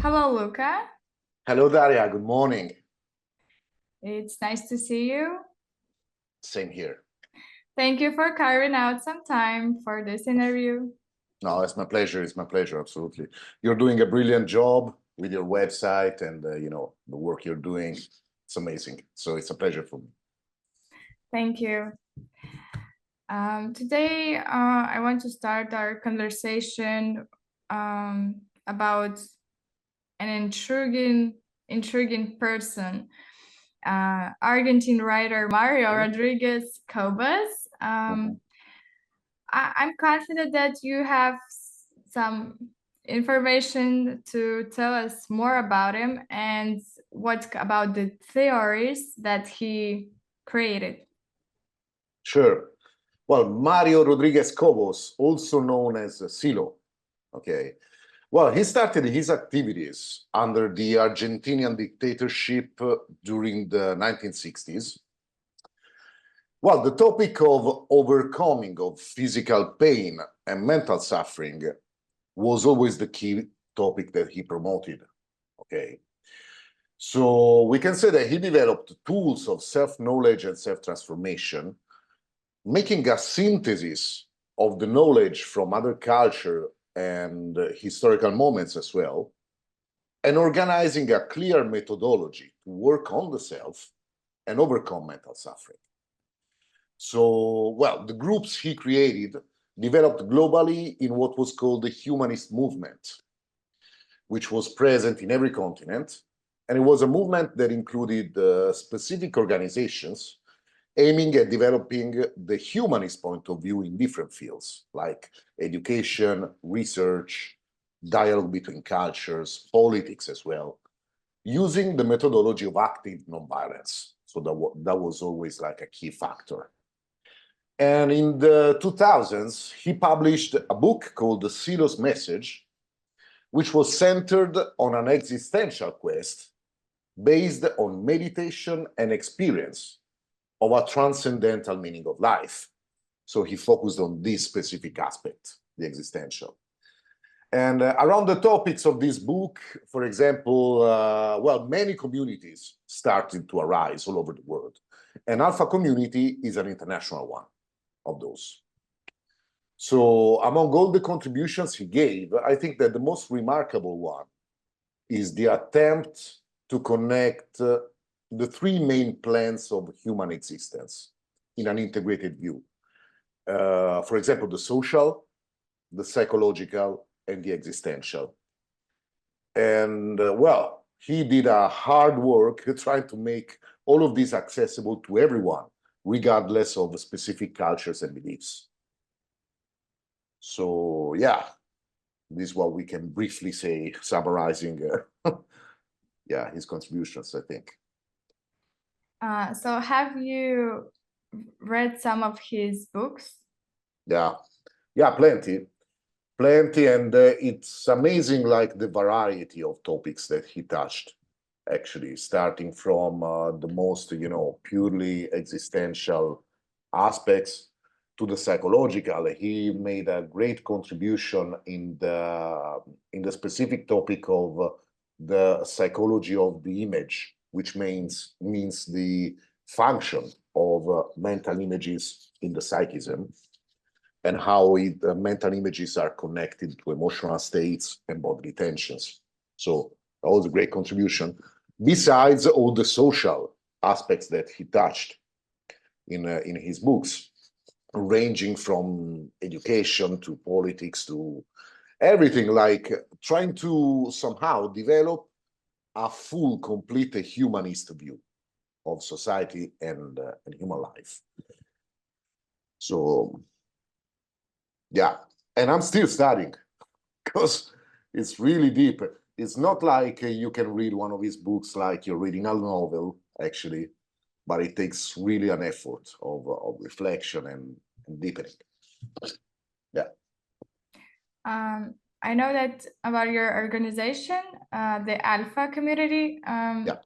Hello, Luca. Hello, Daria. Good morning. It's nice to see you. Same here. Thank you for carving out some time for this interview. No, it's my pleasure. It's my pleasure. Absolutely. You're doing a brilliant job with your website and, the work you're doing. It's amazing. So it's a pleasure for me. Thank you. Today, I want to start our conversation about an intriguing person, Argentine writer Mario Rodriguez Cobas. I'm confident that you have some information to tell us more about him and what about the theories that he created. Sure. Well, Mario Rodriguez Cobos, also known as Silo. Okay. Well, he started his activities under the Argentinian dictatorship during the 1960s. Well, the topic of overcoming of physical pain and mental suffering was always the key topic that he promoted, okay? So we can say that he developed tools of self-knowledge and self-transformation, making a synthesis of the knowledge from other culture and historical moments as well, and organizing a clear methodology to work on the self and overcome mental suffering. So, well, the groups he created developed globally in what was called the humanist movement, which was present in every continent. And it was a movement that included specific organizations aiming at developing the humanist point of view in different fields, like education, research, dialogue between cultures, politics as well, using the methodology of active nonviolence. So that was always like a key factor. And in the 2000s, he published a book called The Silo's Message, which was centered on an existential quest based on meditation and experience of a transcendental meaning of life. So he focused on this specific aspect, the existential. And around the topics of this book, for example, well, many communities started to arise all over the world. And Alpha Community is an international one of those. So among all the contributions he gave, I think that the most remarkable one is the attempt to connect the three main plans of human existence in an integrated view. For example, the social, the psychological, and the existential. And well, he did a hard work trying to make all of this accessible to everyone, regardless of specific cultures and beliefs. So yeah, this is what we can briefly say, summarizing yeah, his contributions, I think. So have you read some of his books? Yeah, plenty, and it's amazing, like the variety of topics that he touched, actually, starting from the most, purely existential aspects to the psychological. He made a great contribution in the specific topic of the psychology of the image, which means the function of mental images in the psychism, and how mental images are connected to emotional states and bodily tensions. So that was a great contribution, besides all the social aspects that he touched in his books, ranging from education to politics to everything, like trying to somehow develop a full, complete humanist view of society and human life. So yeah, and I'm still studying because it's really deep. It's not like you can read one of his books like you're reading a novel, actually, but it takes really an effort of reflection and deepening. Yeah. I know that about your organization, the Alpha Community. Yeah.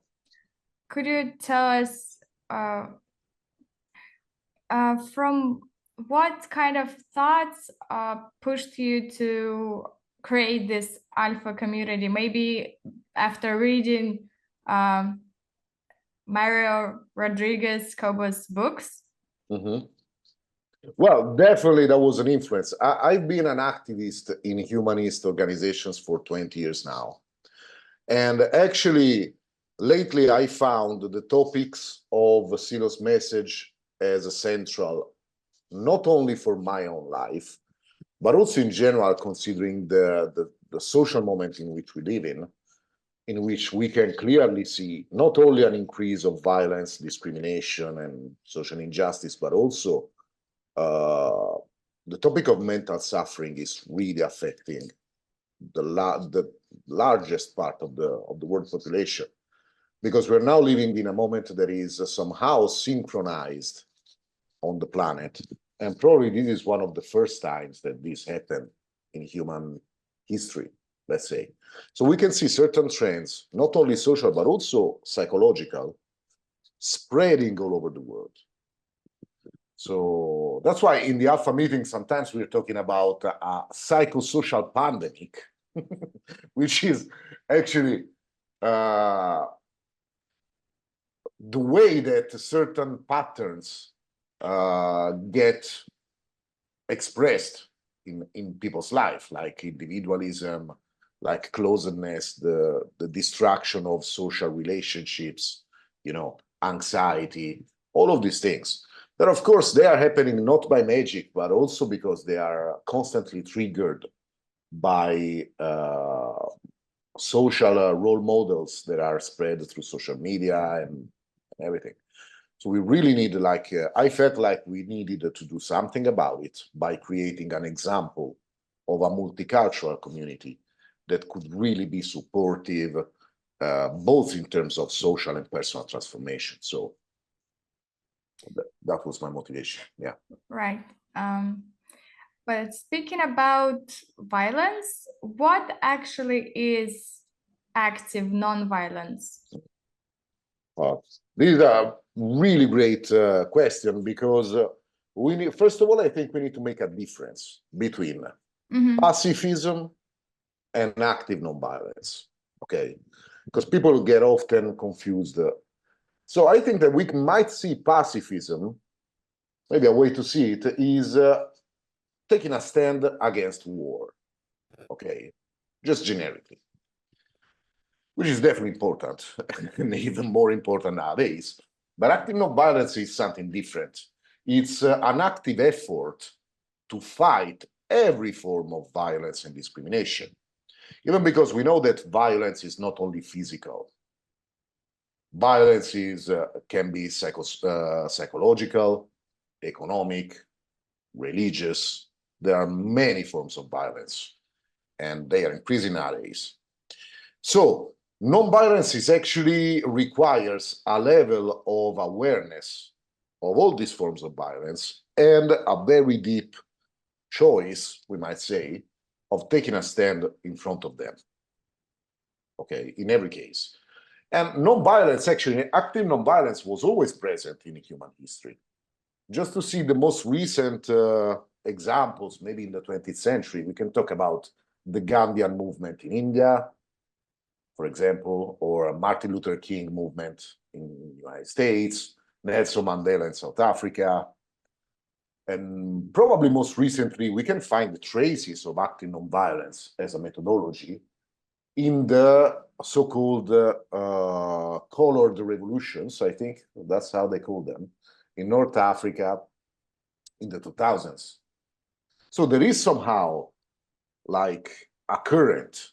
Could you tell us from what kind of thoughts pushed you to create this alpha community? Maybe after reading Mario Rodriguez Cobo's books? Well, definitely that was an influence. I've been an activist in humanist organizations for 20 years now. And actually, lately I found the topics of Silo's message as central, not only for my own life, but also in general, considering the social moment in which we live in which we can clearly see not only an increase of violence, discrimination, and social injustice, but also the topic of mental suffering is really affecting the largest part of the world population, because we're now living in a moment that is somehow synchronized on the planet. And probably this is one of the first times that this happened in human history, let's say. So we can see certain trends, not only social, but also psychological, spreading all over the world. So that's why in the Alpha meeting, sometimes we're talking about a psychosocial pandemic, which is actually the way that certain patterns get expressed in people's life, like individualism, like closedness, the destruction of social relationships, you know, anxiety, all of these things. That, of course, they are happening not by magic, but also because they are constantly triggered by social role models that are spread through social media and everything. So we really need, like, I felt like we needed to do something about it by creating an example of a multicultural community that could really be supportive, both in terms of social and personal transformation. So that was my motivation. Yeah. Right. But speaking about violence, what actually is active non-violence? This is a really great question, because we need, first of all, I think we need to make a difference between pacifism and active non-violence, okay? Because people get often confused. So I think that we might see pacifism, maybe a way to see it is taking a stand against war, okay? Just generically, which is definitely important, and even more important nowadays. But active non-violence is something different. It's an active effort to fight every form of violence and discrimination, even because we know that violence is not only physical. Violence is, can be psychological, economic, religious. There are many forms of violence, and they are increasing nowadays. So non-violence is actually requires a level of awareness of all these forms of violence and a very deep choice, we might say, of taking a stand in front of them, okay, in every case. And non-violence, actually, active non-violence was always present in human history. Just to see the most recent examples, maybe in the 20th century, we can talk about the Gandhian movement in India, for example, or Martin Luther King movement in the United States, Nelson Mandela in South Africa. And probably most recently, we can find the traces of active non-violence as a methodology in the so-called colored revolutions, I think that's how they call them, in North Africa in the 2000s. So there is somehow like a current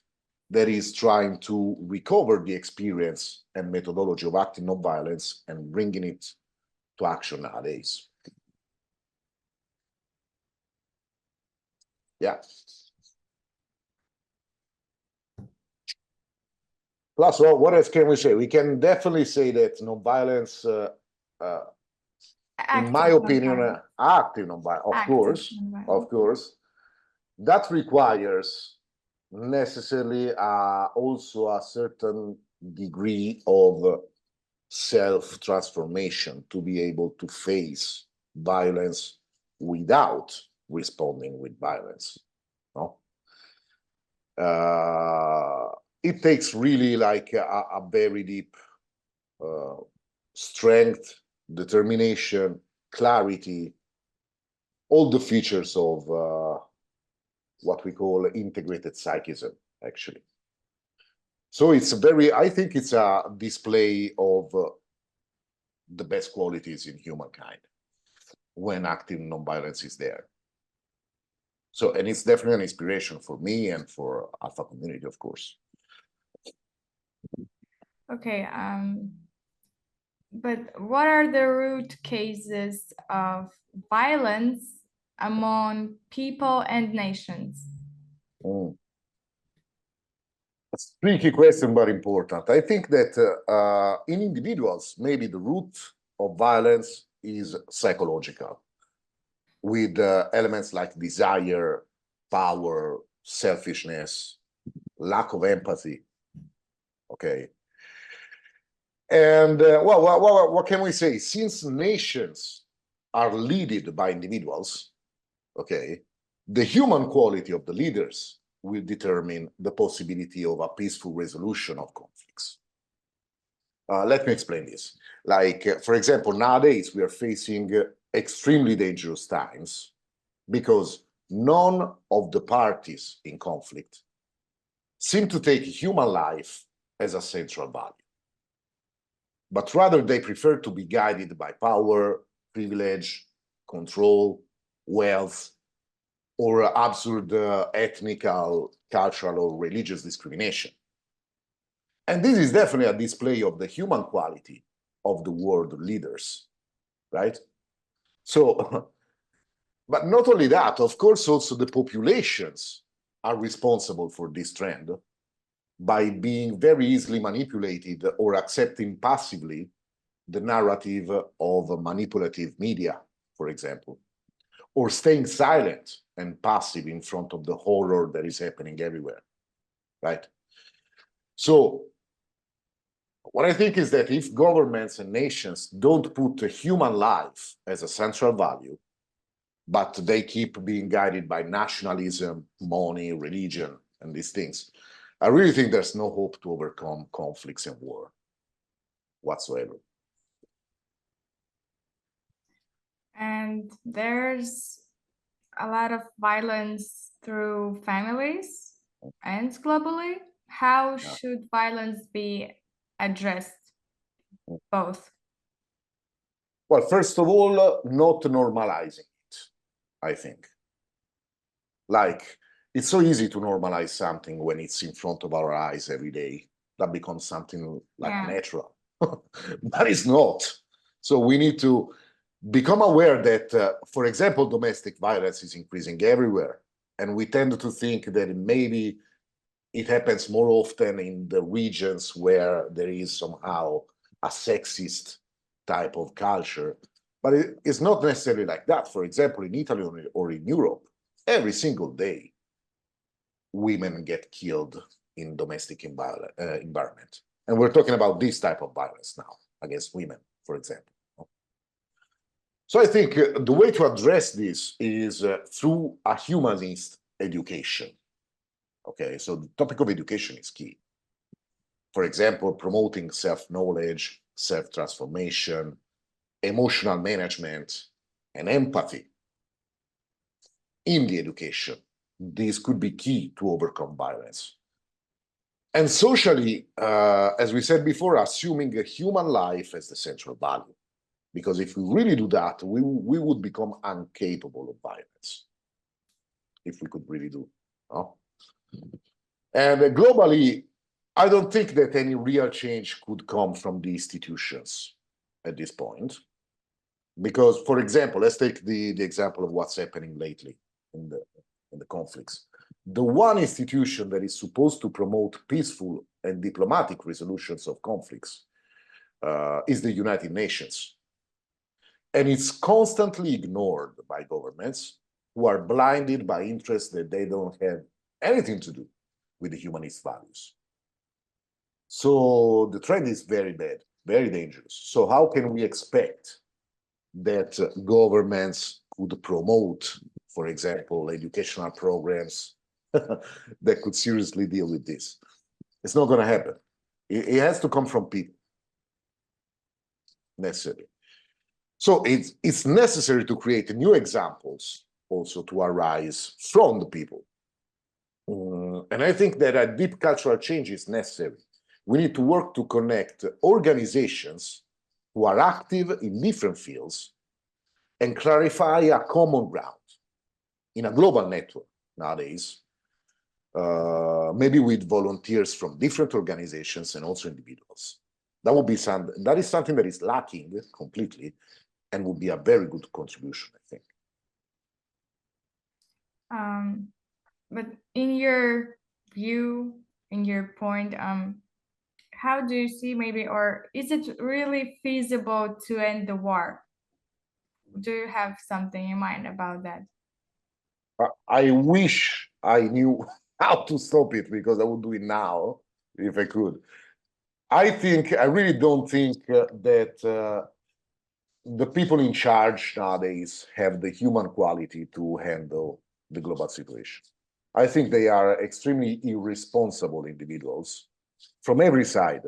that is trying to recover the experience and methodology of active non-violence and bringing it to action nowadays. Yeah. Plus, well, what else can we say? We can definitely say that non-violence, in my opinion, active non-violence, of course, that requires necessarily also a certain degree of self-transformation to be able to face violence without responding with violence. No? it takes really like a very deep strength, determination, clarity, all the features of what we call integrated psychism, actually. So it's I think it's a display of the best qualities in humankind when active nonviolence is there. So, and it's definitely an inspiration for me and for Alpha community, of course. Okay, but what are the root cases of violence among people and nations? That's a tricky question, but important. I think that in individuals, maybe the root of violence is psychological, with elements like desire, power, selfishness, lack of empathy. Okay. And what can we say? Since nations are led by individuals, okay, the human quality of the leaders will determine the possibility of a peaceful resolution of conflicts. Let me explain this. Like, for example, nowadays we are facing extremely dangerous times because none of the parties in conflict seem to take human life as a central value, but rather they prefer to be guided by power, privilege, control, wealth, or absurd ethnical, cultural, or religious discrimination. And this is definitely a display of the human quality of the world leaders, right? So, but not only that, of course, also the populations are responsible for this trend by being very easily manipulated or accepting passively the narrative of manipulative media, for example, or staying silent and passive in front of the horror that is happening everywhere, right? So what I think is that if governments and nations don't put human life as a central value, but they keep being guided by nationalism, money, religion, and these things, I really think there's no hope to overcome conflicts and war whatsoever. And there's a lot of violence through families and globally. How should violence be addressed? Both. Well, first of all, not normalizing it, I think. Like, it's so easy to normalize something when it's in front of our eyes every day. That becomes something like natural, but it's not. So we need to become aware that, for example, domestic violence is increasing everywhere. And we tend to think that maybe it happens more often in the regions where there is somehow a sexist type of culture. But it's not necessarily like that. For example, in Italy or in Europe, every single day, women get killed in domestic environment. And we're talking about this type of violence now against women, for example. So I think the way to address this is through a humanist education. Okay, so the topic of education is key. For example, promoting self-knowledge, self-transformation, emotional management, and empathy in the education. This could be key to overcome violence. And socially, as we said before, assuming a human life as the central value. Because if we really do that, we would become incapable of violence. If we could really do. No? And globally, I don't think that any real change could come from the institutions at this point. Because, for example, let's take the example of what's happening lately in the conflicts. The one institution that is supposed to promote peaceful and diplomatic resolutions of conflicts is the United Nations. And it's constantly ignored by governments who are blinded by interests that they don't have anything to do with the humanist values. So the trend is very bad, very dangerous. So how can we expect that governments could promote, for example, educational programs that could seriously deal with this. It's not going to happen. It has to come from people, necessarily. So it's necessary to create new examples also to arise from the people. And I think that a deep cultural change is necessary. We need to work to connect organizations who are active in different fields and clarify a common ground in a global network nowadays, maybe with volunteers from different organizations and also individuals. That is something that is lacking completely and would be a very good contribution, I think. But in your view, in your point, how do you see maybe, or is it really feasible to end the war? Do you have something in mind about that? I wish I knew how to stop it, because I would do it now if I could. I really don't think that the people in charge nowadays have the human quality to handle the global situation. I think they are extremely irresponsible individuals from every side,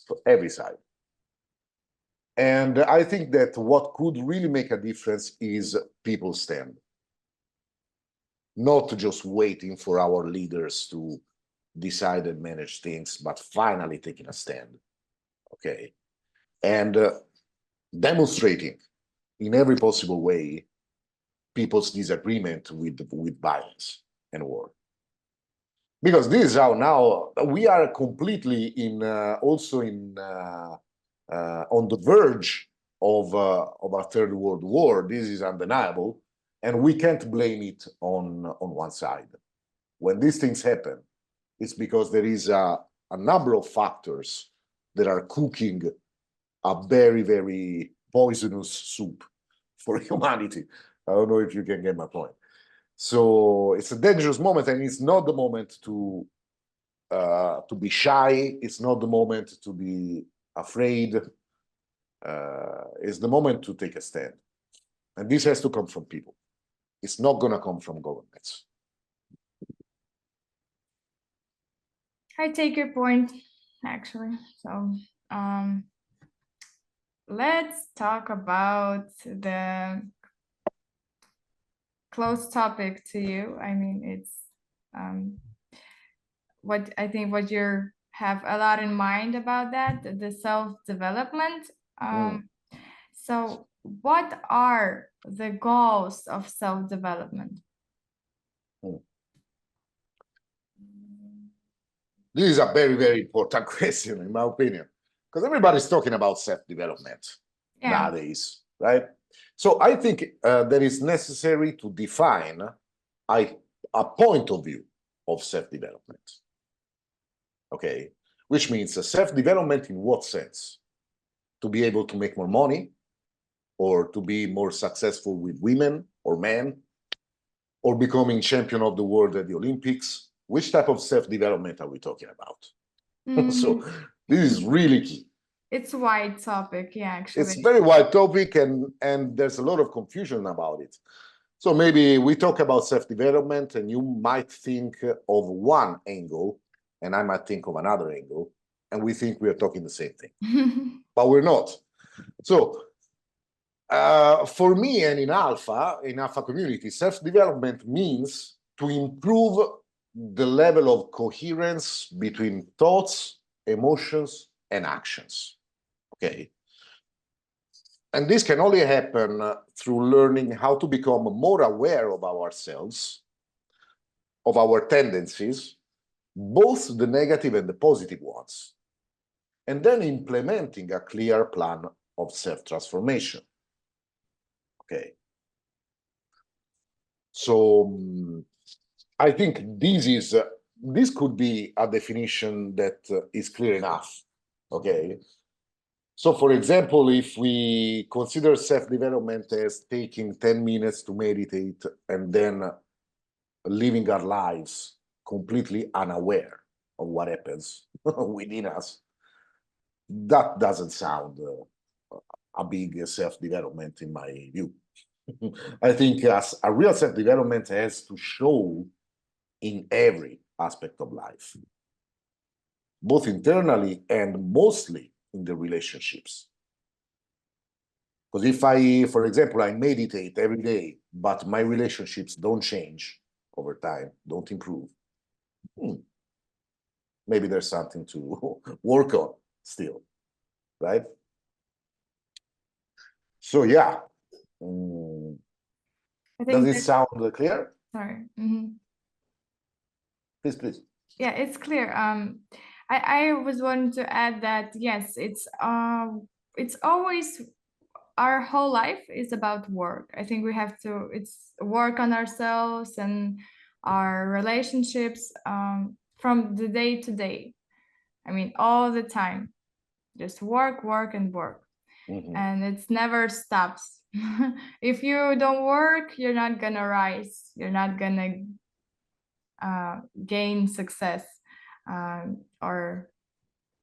from every side. And I think that what could really make a difference is people stand, not just waiting for our leaders to decide and manage things, but finally taking a stand, okay? And demonstrating in every possible way people's disagreement with violence and war. Because this is how now we are completely in also in on the verge of a third world war. This is undeniable, and we can't blame it on one side. When these things happen, it's because there is a number of factors that are cooking a very, very poisonous soup for humanity. I don't know if you can get my point. So it's a dangerous moment, and it's not the moment to be shy. It's not the moment to be afraid. It's the moment to take a stand, and this has to come from people. It's not going to come from governments. I take your point, actually. So let's talk about the close topic to you. I mean, it's what I think what you have a lot in mind about that, the self-development. So what are the goals of self-development? This is a very, very important question, in my opinion, because everybody's talking about self-development nowadays, right? So I think that it's necessary to define a point of view of self-development, okay? Which means self-development in what sense? To be able to make more money, or to be more successful with women or men, or becoming champion of the world at the Olympics. Which type of self-development are we talking about? So this is really key. It's a wide topic, yeah, actually. It's a very wide topic, and there's a lot of confusion about it. So maybe we talk about self-development, and you might think of one angle, and I might think of another angle, and we think we are talking the same thing, but we're not. So for me, and in Alpha community, self-development means to improve the level of coherence between thoughts, emotions, and actions, okay? And this can only happen through learning how to become more aware of ourselves, of our tendencies, both the negative and the positive ones, and then implementing a clear plan of self-transformation, okay? So I think this could be a definition that is clear enough, okay? So for example, if we consider self-development as taking 10 minutes to meditate and then living our lives completely unaware of what happens within us, that doesn't sound a big self-development in my view. I think as a real self-development has to show in every aspect of life, both internally and mostly in the relationships. Because if I, for example, I meditate every day, but my relationships don't change over time, don't improve, maybe there's something to work on still, right? So yeah, I does think it sound clear? sorry. Please, please. Yeah, it's clear. I was wanting to add that yes, it's always our whole life is about work. I think we have to it's work on ourselves and our relationships from the day to day. I mean, all the time, just work, work, and work, and it's never stops. If you don't work, you're not gonna rise. You're not gonna gain success or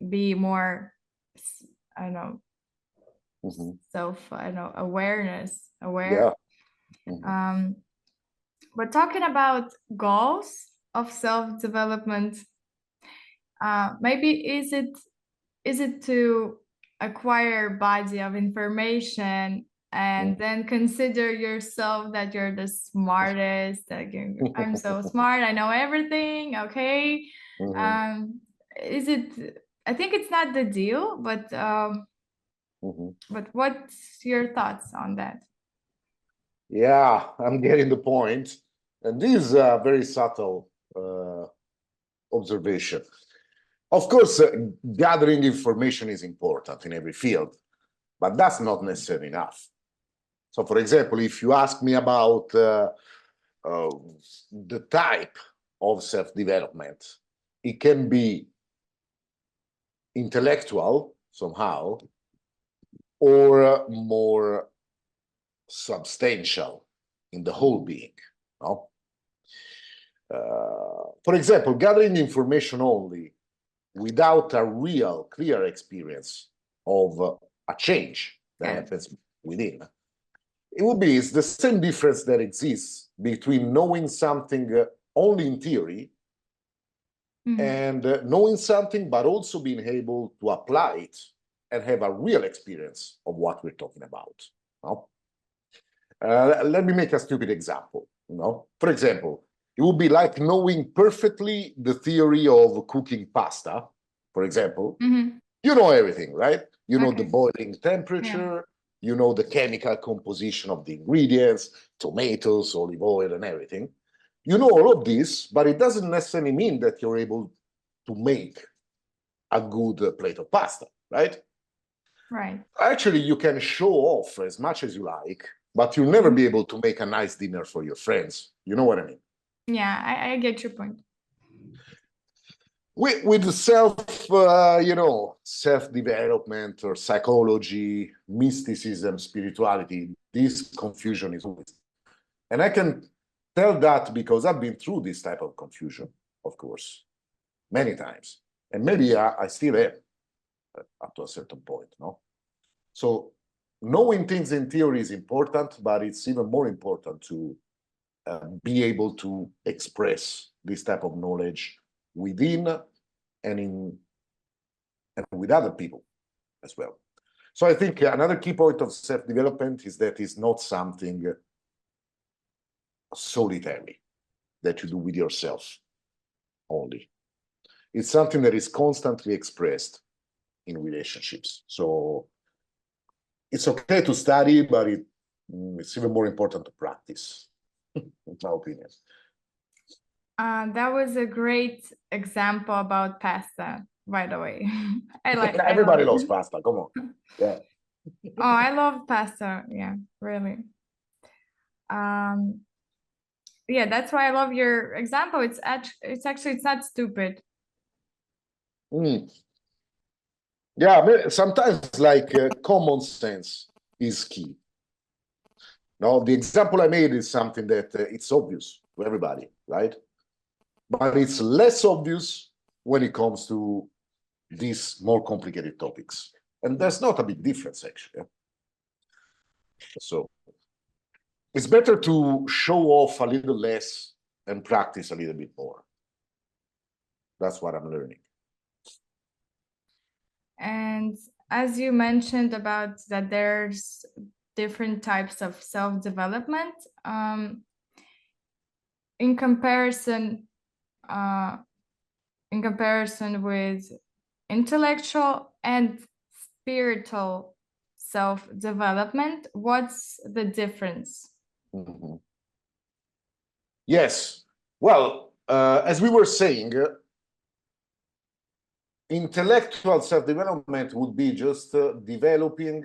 be more, I don't know, I don't know, aware. Yeah. But talking about goals of self-development, maybe is it to acquire body of information and then consider yourself that you're the smartest, like I'm so smart, I know everything, okay? Is it, I think it's not the deal, but what's your thoughts on that? Yeah, I'm getting the point. And this is a very subtle observation. Of course, gathering information is important in every field, but that's not necessarily enough. So, for example, if you ask me about the type of self-development, it can be intellectual somehow, or more substantial in the whole being. No? For example, gathering information only without a real clear experience of a change that happens within, it would be it's the same difference that exists between knowing something only in theory and knowing something but also being able to apply it and have a real experience of what we're talking about. No? Let me make a stupid example. For example, it would be like knowing perfectly the theory of cooking pasta, for example. You know everything, right? You know the boiling temperature, you know the chemical composition of the ingredients, tomatoes, olive oil, and everything. You know all of this, but it doesn't necessarily mean that you're able to make a good plate of pasta, right? Right. Actually, you can show off as much as you like, but you'll never be able to make a nice dinner for your friends. You know what I mean? Yeah, I get your point. With self-development or psychology, mysticism, spirituality, this confusion is always. And I can tell that because I've been through this type of confusion, of course, many times. And maybe I still am up to a certain point, no? So knowing things in theory is important, but it's even more important to be able to express this type of knowledge within and with other people as well. So I think another key point of self-development is that it's not something solitary that you do with yourself only. It's something that is constantly expressed in relationships. So it's okay to study, but it's even more important to practice, in my opinion. That was a great example about pasta, by the way. Everybody loves pasta. Come on. Yeah. Oh, I love pasta. Yeah, really. Yeah, that's why I love your example. It's not stupid. Yeah, sometimes like common sense is key. Now, the example I made is something that it's obvious to everybody, right? But it's less obvious when it comes to these more complicated topics. And there's not a big difference, actually. So it's better to show off a little less and practice a little bit more. That's what I'm learning. And as you mentioned about that there's different types of self-development, in comparison with intellectual and spiritual self-development, what's the difference? Mm-hmm. Yes. Well, as we were saying, intellectual self-development would be just developing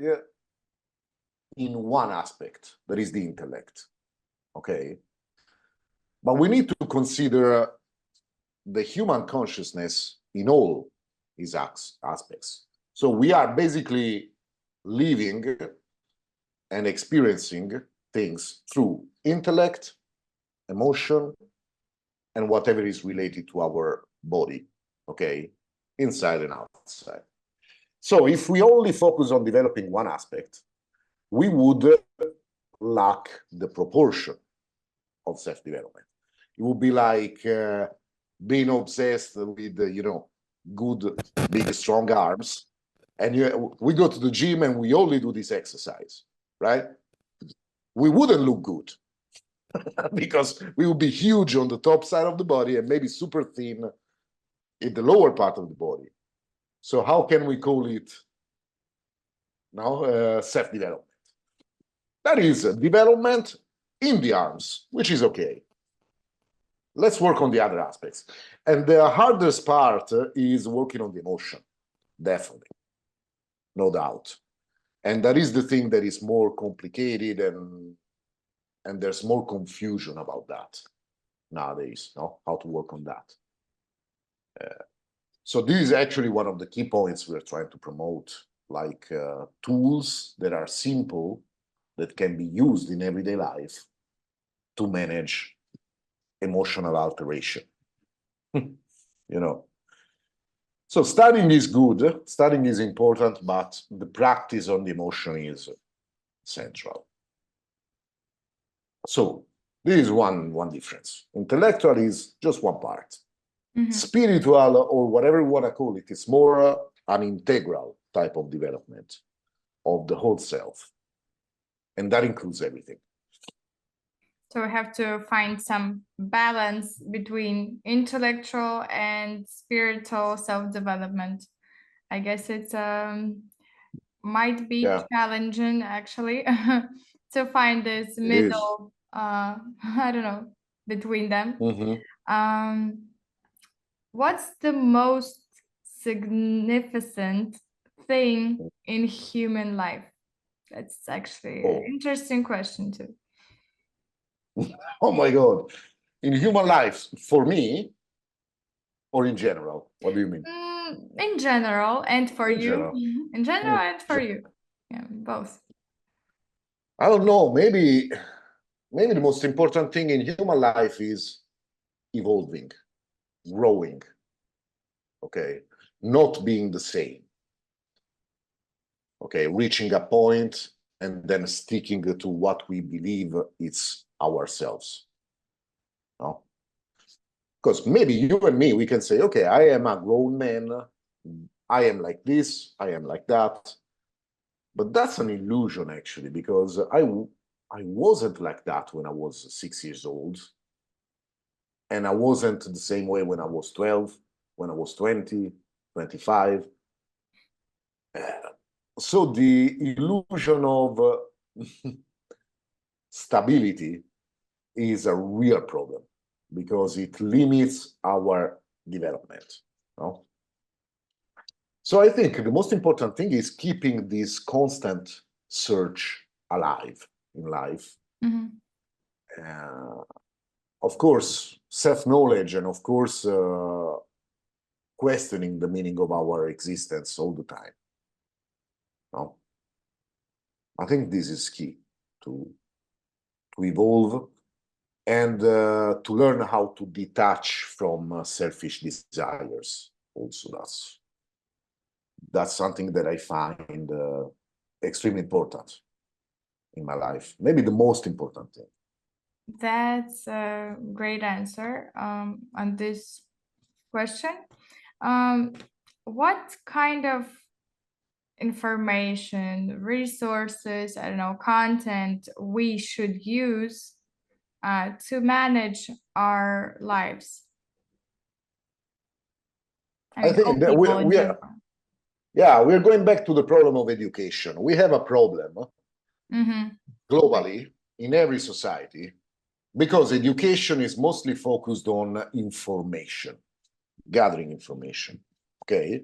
in one aspect, that is the intellect. Okay. But we need to consider the human consciousness in all its aspects. So we are basically living and experiencing things through intellect, emotion, and whatever is related to our body, okay, inside and outside. So if we only focus on developing one aspect, we would lack the proportion of self-development. It would be like being obsessed with, good, big, strong arms. And we go to the gym and we only do this exercise, right? We wouldn't look good because we would be huge on the top side of the body and maybe super thin in the lower part of the body. So how can we call it now self-development? That is development in the arms, which is okay. Let's work on the other aspects. And the hardest part is working on the emotion, definitely, no doubt. And that is the thing that is more complicated, and there's more confusion about that nowadays, no? How to work on that. So this is actually one of the key points we're trying to promote, like tools that are simple, that can be used in everyday life to manage emotional alteration. So studying is good, studying is important, but the practice on the emotion is central. So this is one difference. Intellectual is just one part. Mm-hmm. Spiritual, or whatever you want to call it, is more an integral type of development of the whole self. And that includes everything. So we have to find some balance between intellectual and spiritual self-development. I guess it might be challenging, actually, to find this middle, I don't know, between them. Mm-hmm. What's the most significant thing in human life? That's actually an interesting question, too. Oh my God. In human life, for me, or in general? What do you mean? In general, and for you. General. In general and for you. Yeah, both. I don't know. Maybe the most important thing in human life is evolving, growing, okay? Not being the same. Okay, reaching a point and then sticking to what we believe it's ourselves. No? Because maybe you and me, we can say, okay, I am a grown man. I am like this, I am like that. But that's an illusion, actually, because I wasn't like that when I was 6 years old. And I wasn't the same way when I was 12, when I was 20, 25. So the illusion of stability is a real problem because it limits our development. No? So I think the most important thing is keeping this constant search alive in life. Mm-hmm. Of course, self-knowledge, and of course, questioning the meaning of our existence all the time. No? I think this is key to evolve and to learn how to detach from selfish desires. Also, that's something that I find extremely important in my life. Maybe the most important thing. That's a great answer on this question. What kind of information, resources, I don't know, content we should use to manage our lives? I I mean, all think that people in general. we're going back to the problem of education. We have a problem globally in every society because education is mostly focused on information, gathering information, okay?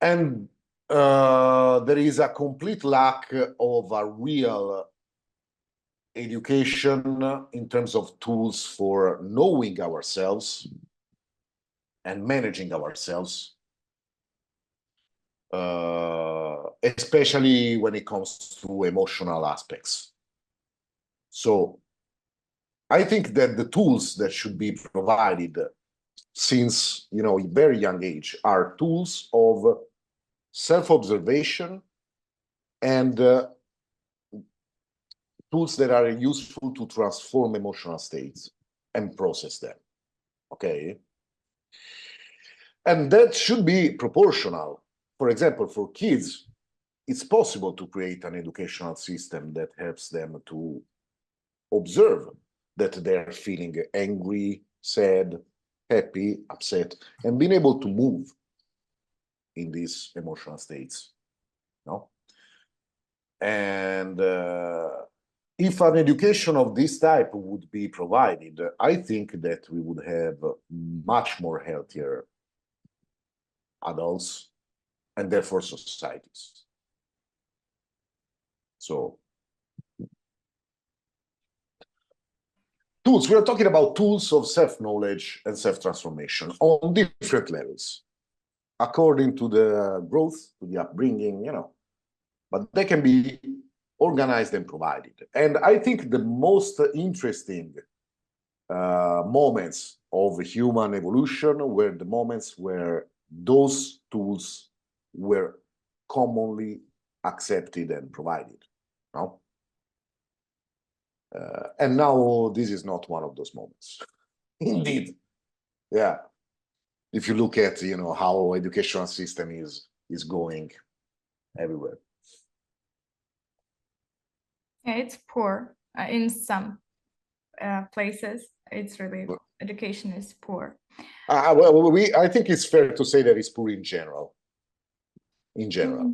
And there is a complete lack of a real education in terms of tools for knowing ourselves and managing ourselves, especially when it comes to emotional aspects. So I think that the tools that should be provided since, you know, a very young age are tools of self-observation and tools that are useful to transform emotional states and process them, okay? And that should be proportional. For example, for kids, it's possible to create an educational system that helps them to observe that they're feeling angry, sad, happy, upset, and being able to move in these emotional states, no? And if an education of this type would be provided, I think that we would have much more healthier adults and therefore societies. So tools, we are talking about tools of self-knowledge and self-transformation on different levels, according to the growth, to the upbringing, you know, but they can be organized and provided. And I think the most interesting moments of human evolution were the moments where those tools were commonly accepted and provided, no? And now this is not one of those moments. Indeed, yeah. If you look at, you know, how educational system is going everywhere. Yeah, it's poor in some places. It's really, education is poor. Well, I think it's fair to say that it's poor in general. In general.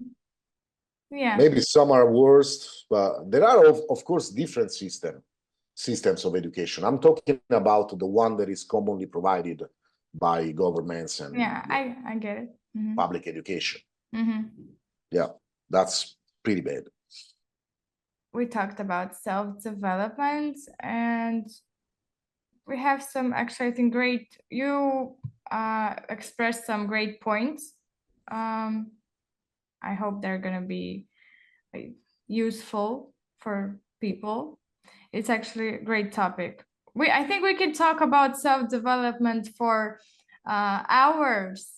Yeah. Maybe some are worse, but there are, of course, different systems of education. I'm talking about the one that is commonly provided by governments and yeah, I get it. Public education. Yeah, that's pretty bad. We talked about self-development, and we have some, actually, I think you expressed some great points. I hope they're gonna be useful for people. It's actually a great topic. I think we can talk about self-development for hours.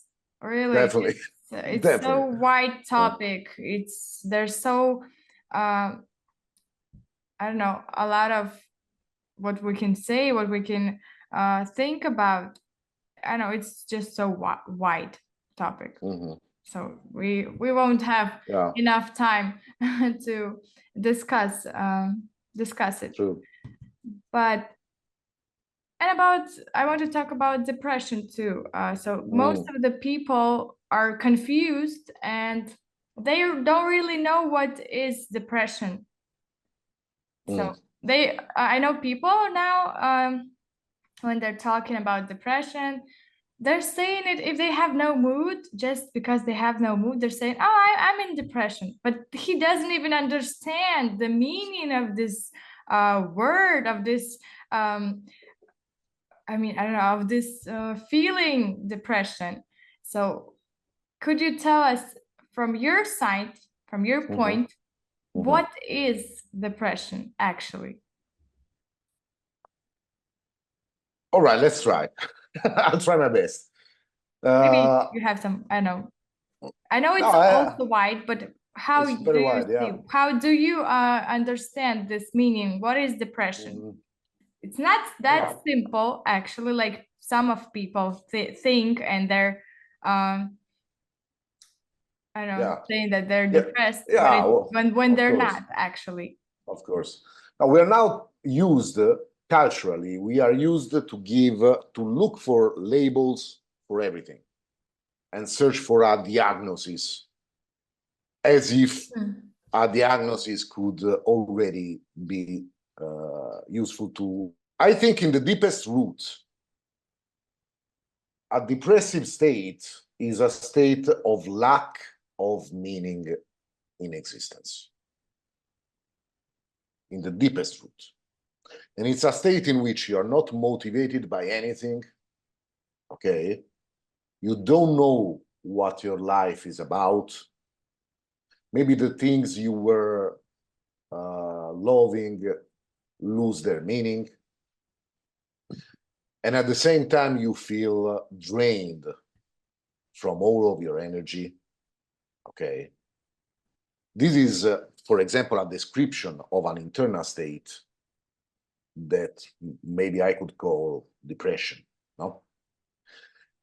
Really, Definitely. it's Definitely. so wide topic. There's so I don't know, a lot of what we can say, what we can think about. I know it's just so wide topic. So we won't have enough time to discuss it. True. But I want to talk about depression too. So most of the people are confused and they don't really know what is depression. So I know people now, when they're talking about depression, they're saying it if they have no mood, just because they have no mood, they're saying, oh, I'm in depression. But he doesn't even understand the meaning of this word, of this, I mean, I don't know, of this feeling, depression. So could you tell us from your side, from your point, what is depression actually? All right, let's try. I'll try my best. Maybe you have some, I know it's also wide, but how It's do very you wide, see, yeah. how do you understand this meaning? What is depression? It's not that simple, actually, like some of people think, and they're I don't know, saying that they're depressed, but well, when they're course. not, actually. Of course. Now we are now used culturally, we are used to give, to look for labels for everything and search for a diagnosis, as if a diagnosis could already be useful to. I think in the deepest root, a depressive state is a state of lack of meaning in existence. In the deepest root. And it's a state in which you are not motivated by anything, okay? You don't know what your life is about. Maybe the things you were loving lose their meaning. And at the same time, you feel drained from all of your energy, okay? This is, for example, a description of an internal state that maybe I could call depression, no?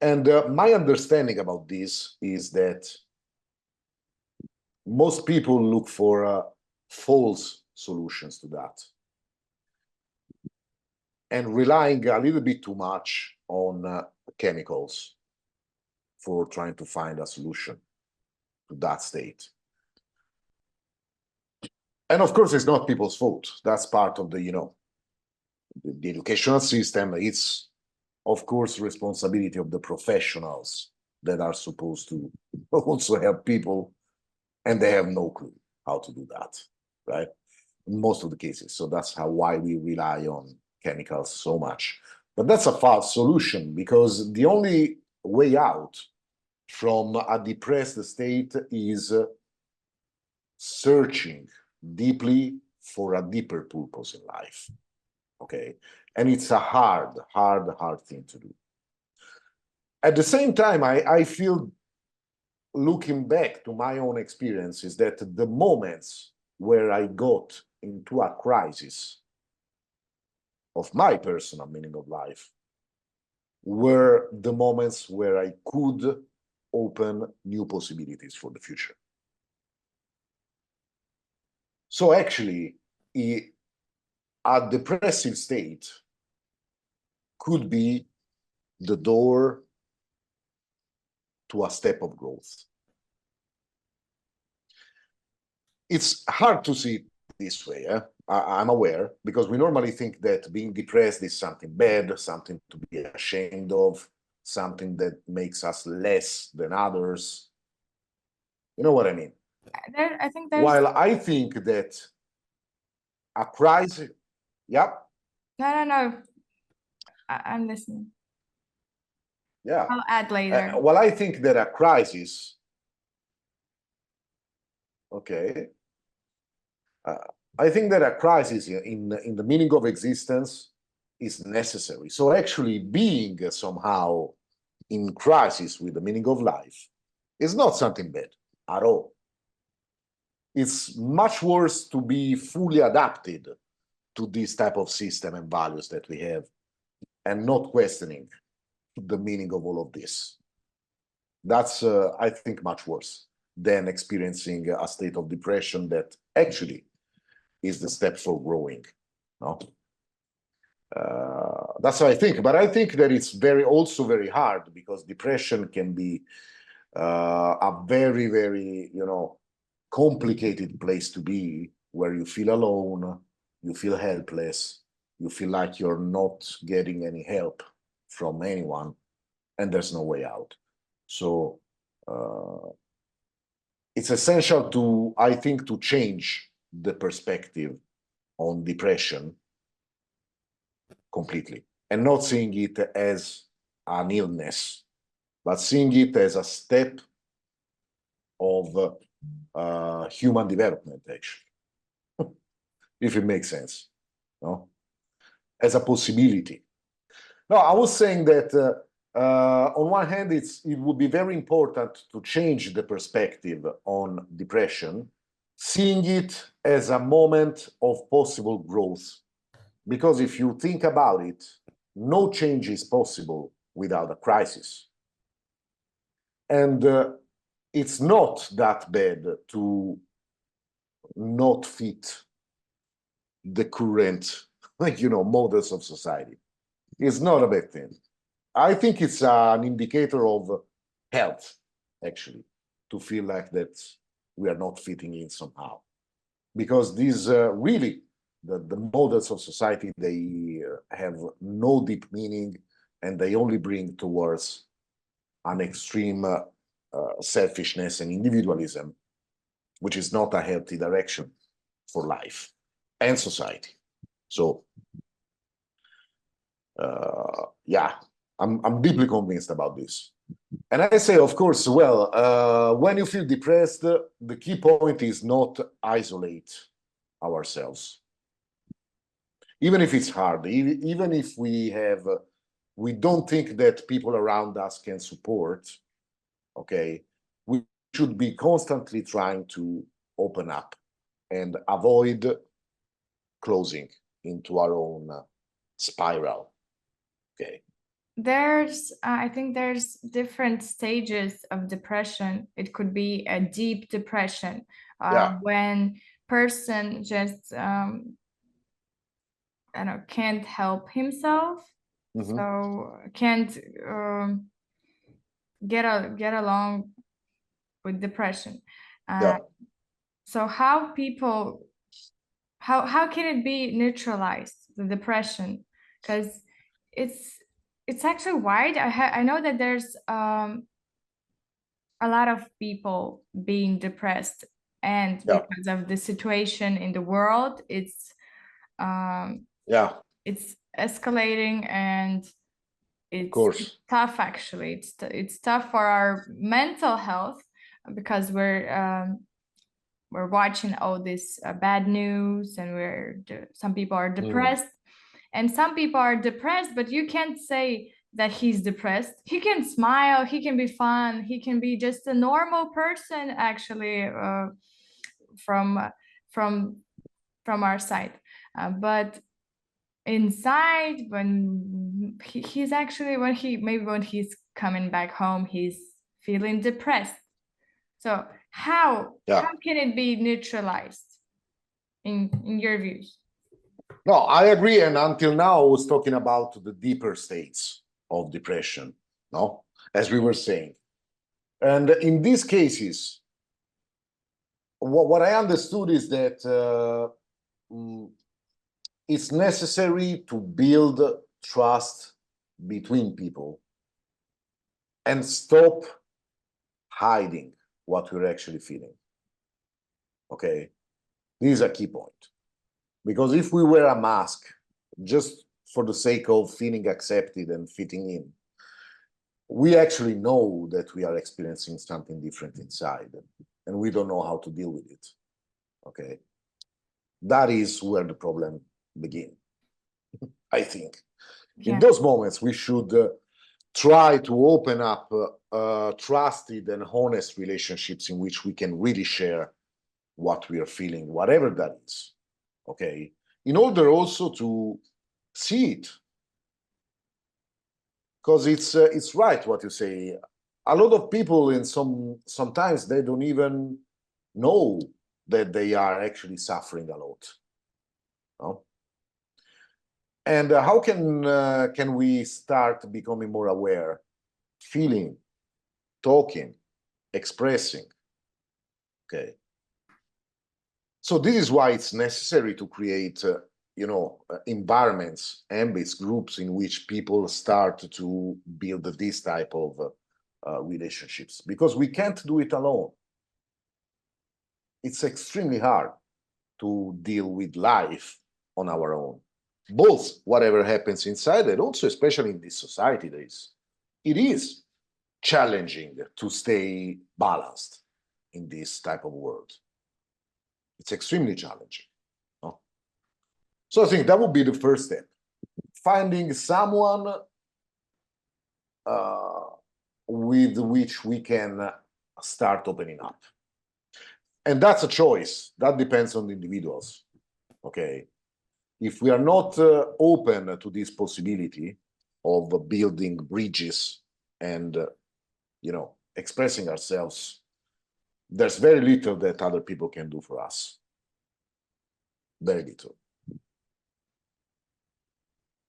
And my understanding about this is that most people look for false solutions to that, and relying a little bit too much on chemicals for trying to find a solution to that state. And of course, it's not people's fault. That's part of the, the educational system. It's, of course, responsibility of the professionals that are supposed to also help people, and they have no clue how to do that, right? In most of the cases. So that's why we rely on chemicals so much. But that's a false solution, because the only way out from a depressed state is searching deeply for a deeper purpose in life, okay? And it's a hard thing to do. At the same time, I feel, looking back to my own experiences, that the moments where I got into a crisis of my personal meaning of life were the moments where I could open new possibilities for the future. So actually, a depressive state could be the door to a step of growth. It's hard to see it this way, I'm aware, because we normally think that being depressed is something bad, something to be ashamed of, something that makes us less than others. You know what I mean? I think there's... While I think that a crisis... Yeah? No. I'm listening. Yeah. I'll add later. Well, I think that a crisis... Okay. I think that a crisis in the meaning of existence is necessary. So actually being somehow in crisis with the meaning of life is not something bad at all. It's much worse to be fully adapted to this type of system and values that we have and not questioning the meaning of all of this. That's, I think, much worse than experiencing a state of depression that actually is the step for growing. No? That's what I think. But I think that it's also very hard, because depression can be a very, very, complicated place to be, where you feel alone, you feel helpless, you feel like you're not getting any help from anyone, and there's no way out. So it's essential to, I think, to change the perspective on depression completely, and not seeing it as an illness, but seeing it as a step of human development, actually, if it makes sense, no? As a possibility. No, I was saying that On one hand, it would be very important to change the perspective on depression, seeing it as a moment of possible growth. Because if you think about it, no change is possible without a crisis. And it's not that bad to not fit the current, models of society. It's not a bad thing. I think it's an indicator of health, actually, to feel like that we are not fitting in somehow. Because these really, the models of society, they have no deep meaning, and they only bring towards an extreme selfishness and individualism, which is not a healthy direction for life and society. So, yeah, I'm deeply convinced about this. And I say, of course, well, when you feel depressed, the key point is not isolate ourselves. Even if it's hard, even if we don't think that people around us can support, okay, we should be constantly trying to open up and avoid closing into our own spiral, okay? I think there's different stages of depression. It could be a deep depression, Yeah. when person just I don't know, can't help himself, Mm-hmm. so can't get along with depression. Yeah. So how people how can it be neutralized, the depression? Because it's it's actually wide. I know that there's a lot of people being depressed, and Yeah. because of the situation in the world, um Yeah. it's escalating, and Of it's course. tough. Actually, it's tough for our mental health, because we're watching all this bad news, and some people are depressed, and some people are depressed, but you can't say that he's depressed. He can smile, he can be fun, he can be just a normal person, actually, from from from our side, but inside, when he's actually, when he's coming back home, he's feeling depressed. So how Yeah. can it be neutralized in your views? No, I agree. And until now, I was talking about the deeper states of depression, no? As we were saying. And in these cases, what I understood is that it's necessary to build trust between people and stop hiding what we're actually feeling. Okay? This is a key point. Because if we wear a mask just for the sake of feeling accepted and fitting in, we actually know that we are experiencing something different inside, and we don't know how to deal with it. Okay? That is where the problem begins, I think. In Yeah. those moments, we should try to open up trusted and honest relationships in which we can really share what we are feeling, whatever that is. Okay? In order also to see it, because it's right what you say. A lot of people sometimes they don't even know that they are actually suffering a lot. No? And how can we start becoming more aware, feeling, talking, expressing? Okay. So this is why it's necessary to create, environments, ambits, groups in which people start to build this type of relationships, because we can't do it alone. It's extremely hard to deal with life on our own, both whatever happens inside and also, especially in this society, it is challenging to stay balanced in this type of world. It's extremely challenging. No? So I think that would be the first step. Finding someone with which we can start opening up. And that's a choice. That depends on the individuals. Okay. If we are not open to this possibility of building bridges and, expressing ourselves, there's very little that other people can do for us. Very little.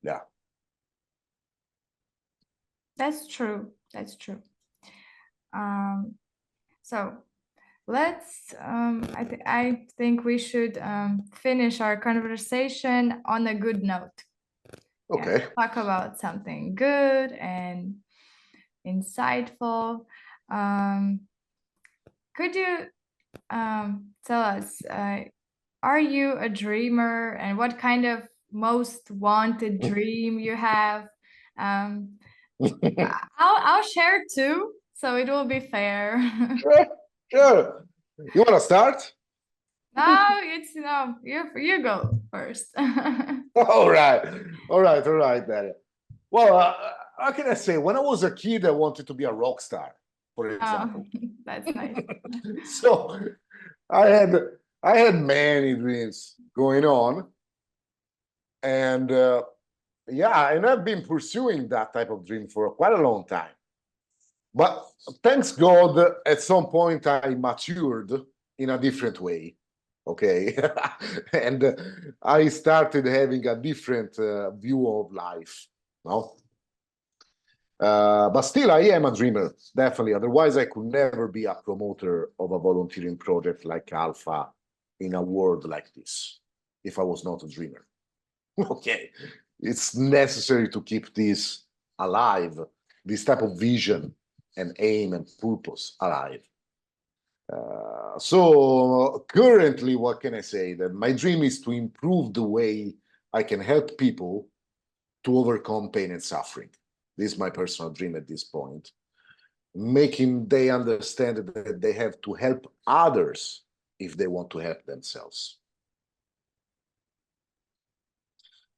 Yeah. That's true. That's true. So let's, I think we should finish our conversation on a good note. Okay. Yeah, talk about something good and insightful. Could you tell us, are you a dreamer, and what kind of most wanted dream you have? I'll share too, so it will be fair. Sure, sure. You want to start? No, you go first. All right, all right, all right, Daria. Well, how can I say? When I was a kid, I wanted to be a rock star, for example. Oh, that's nice. So I had many dreams going on, and yeah, and I've been pursuing that type of dream for quite a long time. But thanks God, at some point I matured in a different way. Okay. And I started having a different view of life. No? But still, I am a dreamer, definitely. Otherwise, I could never be a promoter of a volunteering project like Alpha in a world like this, if I was not a dreamer. Okay. It's necessary to keep this alive, this type of vision and aim and purpose alive. So currently, what can I say? That my dream is to improve the way I can help people to overcome pain and suffering. This is my personal dream at this point, making they understand that they have to help others if they want to help themselves.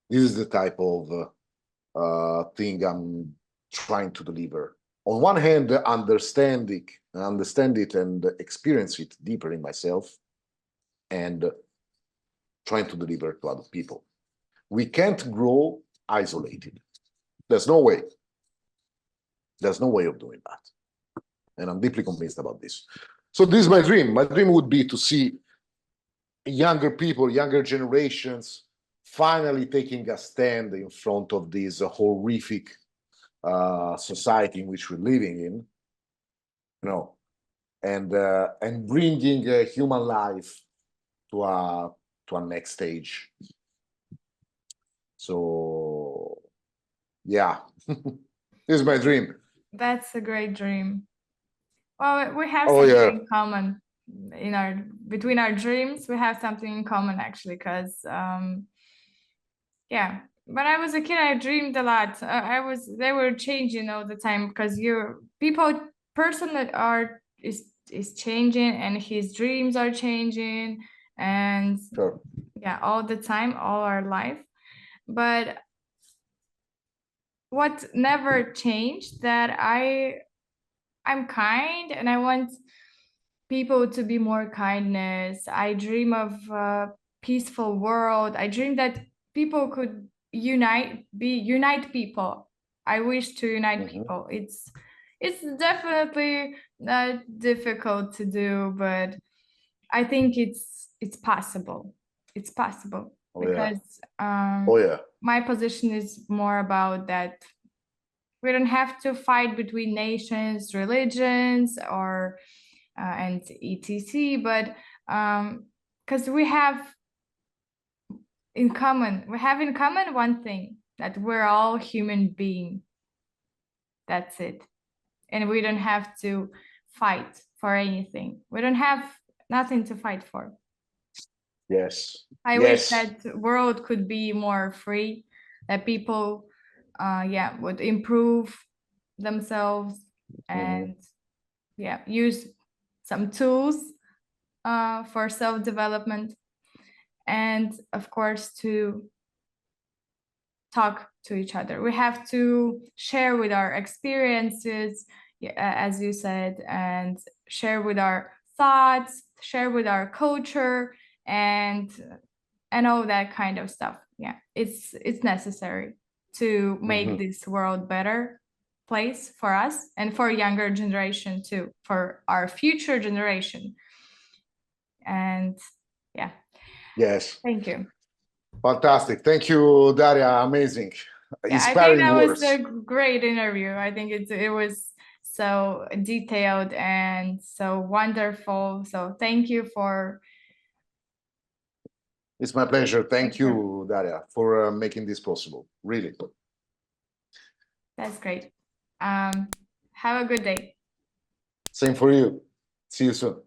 This is the type of thing I'm trying to deliver. On one hand, understand it and experience it deeper in myself, and trying to deliver to other people. We can't grow isolated. There's no way. There's no way of doing that. And I'm deeply convinced about this. So this is my dream. My dream would be to see younger people, younger generations, finally taking a stand in front of this horrific society in which we're living in, and bringing human life to a next stage. So, yeah, this is my dream. That's a great dream. Well, we have Oh, something yeah. in common between our dreams. We have something in common actually, because yeah. When I was a kid, I dreamed a lot. They were changing all the time, because person that is changing, and his dreams are changing, and Sure. yeah, all the time, all our life. But what never changed, that I'm kind, and I want people to be more kindness. I dream of a peaceful world. I dream that people could unite people. I wish to unite people. It's definitely difficult to do, but I think it's possible. It's possible. Oh, yeah. Because Oh, yeah. my position is more about that. We don't have to fight between nations, religions, or and etc. But because we have in common one thing, that we're all human beings. That's it. And we don't have to fight for anything. We don't have nothing to fight for. Yes. I wish Yes. that the world could be more free, that people would improve themselves, and use some tools for self-development, and of course to talk to each other. We have to share with our experiences, as you said, and share with our thoughts, share with our culture, and all that kind of stuff. Yeah, it's necessary to make this world better place for us and for younger generation too, for our future generation. And yeah. Yes. Thank you. Fantastic. Thank you, Daria. Amazing. Yeah, I think Inspiring that words. was a great interview. I think it was so detailed and so wonderful. So thank you for. It's my pleasure. Thank you, Daria, for making this possible. Really. That's great. Have a good day. Same for you. See you soon.